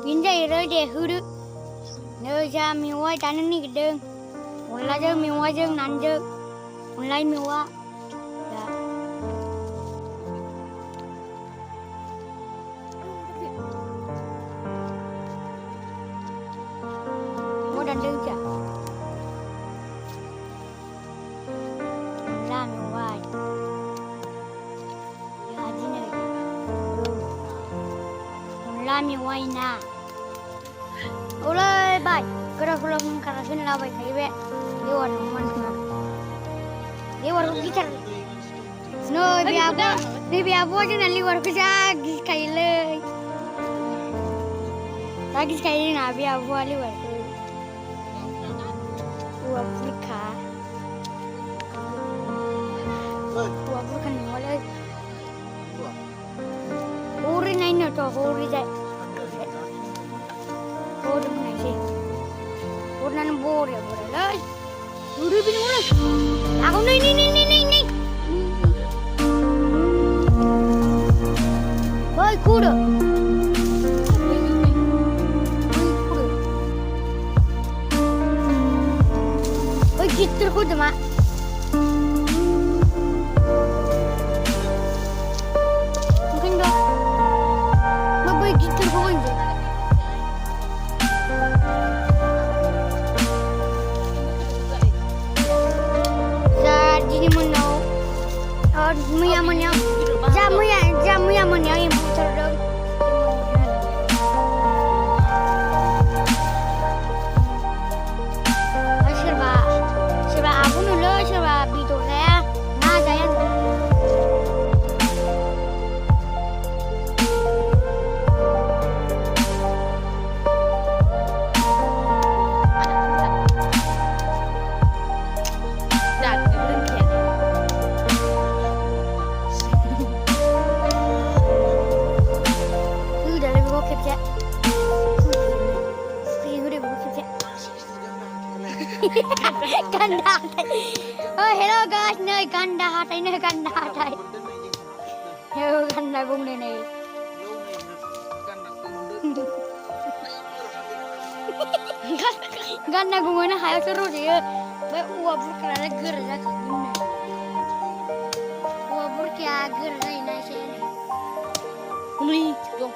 Pinjai deh huru. Ngeja miwa tanah ni gedeng. Mulai je miwa je nanje. Mulai miwa. Ya. Mau dan je. Mulai miwa. Ya jine. Mulai miwa ina. Ulai baik, kalau mengkarasin lawai kayak di warung mana? Di warung gitar. No, biar apa aja nanti warung kerja gis kayak lagi kayak nabi apa ali warung. Afrika. Afrika ni mulai. Uri naik tu, uri jai. Uri mana sih? Uri nana bor ya bor lah. Uri bini mana? Aku ni. Boy kuda. Boy kitter kuda mak. Mungkin dong. Boy kitter kuda. Jamu yang mana yang putar dong? Serba aku nulu serba bidu saya, nah saya. Ganda hatai. Oh hello guys, nơi ganda hatai. Hello ganda bung này. Ganda bung này hai seru dia. Baik uap berkerana gerja kagum. Uap berkia gerja ini sih. Umi, dong.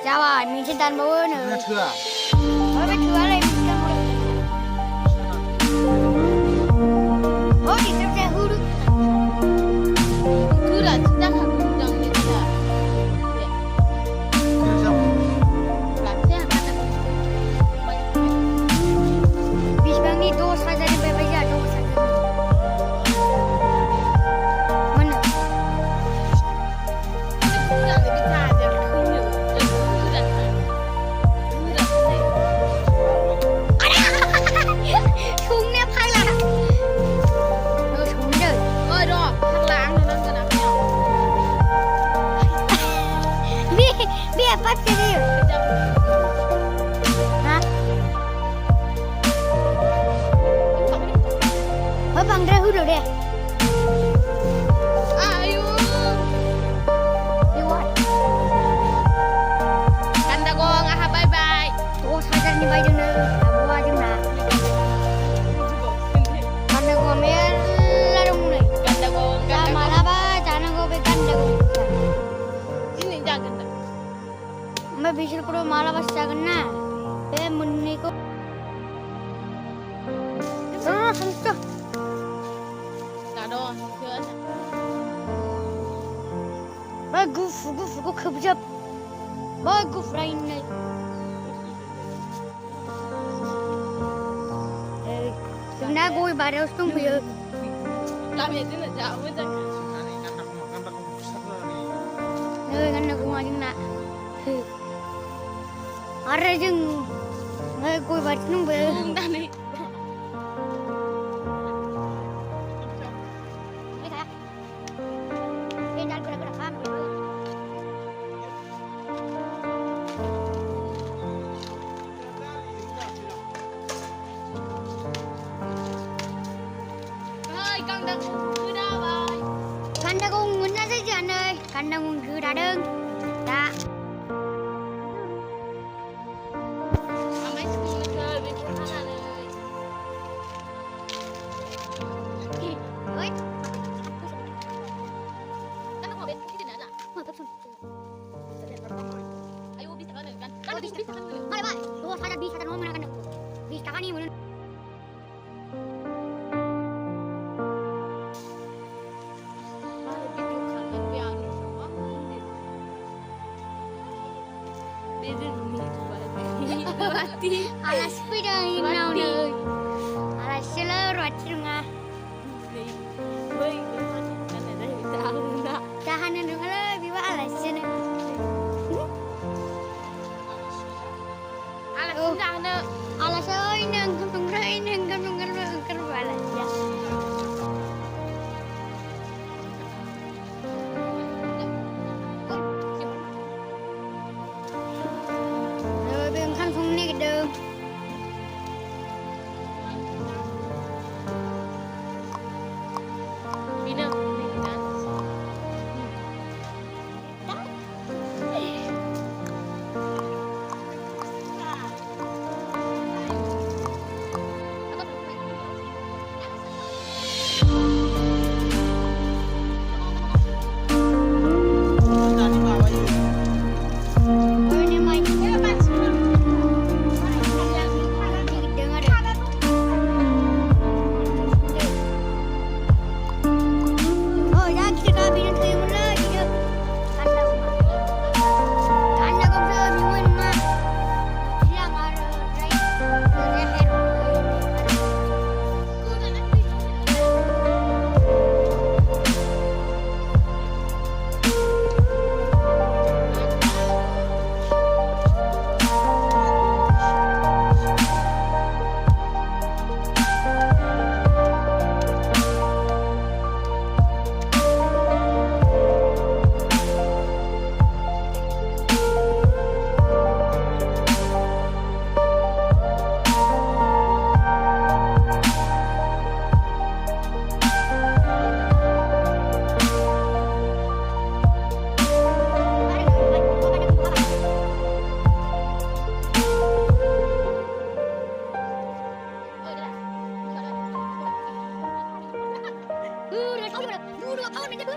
Jawa, mình trên đàn bố nữa. Thừa. Ôi, cái thừa này mình đang ngồi. Ôi, thì sắp ra hư được. Cứ là đang học đồng như thế là. Làm thế là bạn đã. Bis bang ni 2,000 rupiah bây giờ 2,000. Mana? Jangan lebih saja. Apa sih? Hah? Oh, bang Rahu deh. Ayo. Lewat. Kanda gong, bye bye. Oh, sadar ni baju na. Abu aja na. Kanda gong mer larung ni. Kanda gong. Malah ba, jangan gong be kanda gong. Ini jangan. मैं बिशल करो माला बस जागना पे मुन्नी को संस्था तारो क्यों मैं गुफ खबजब मैं गुफ राइन नहीं ना कोई बारे उस तुम भी लामे दिन जाओ में जाके नहीं करना घुमा जिंना Ada jeng, gue baca nunggu. Tadi. ơi, con đừng cứ đâu ơi. 간다고 문나 되지 않아요. 간다고 그 다른 다. Con mấy school chơi bên chỗ Thái Lan ơi. Ơi, Kan mau bên cái gì nữa ạ? 뭐 백손. Ayo bisa kan kan? Kan bisa kan dulu. 빨리 봐. 너 사자 비 사자 너무 나간다고. 비 나가니 뭐는 ala sepeda ini nauna. Ala seluruh acirunga. Tahanan dong ala biwa ala sene. Ala soy nang gunung rai nang gunung ala ya. Rồi bên khăn phong này cái đường. Rồi này mày. Oh ya kita bikin film lagi ya. Kanda kau bisa bikin mah. Silang ada right. Udah, kau gimana? Dulu, kau nanti dulu.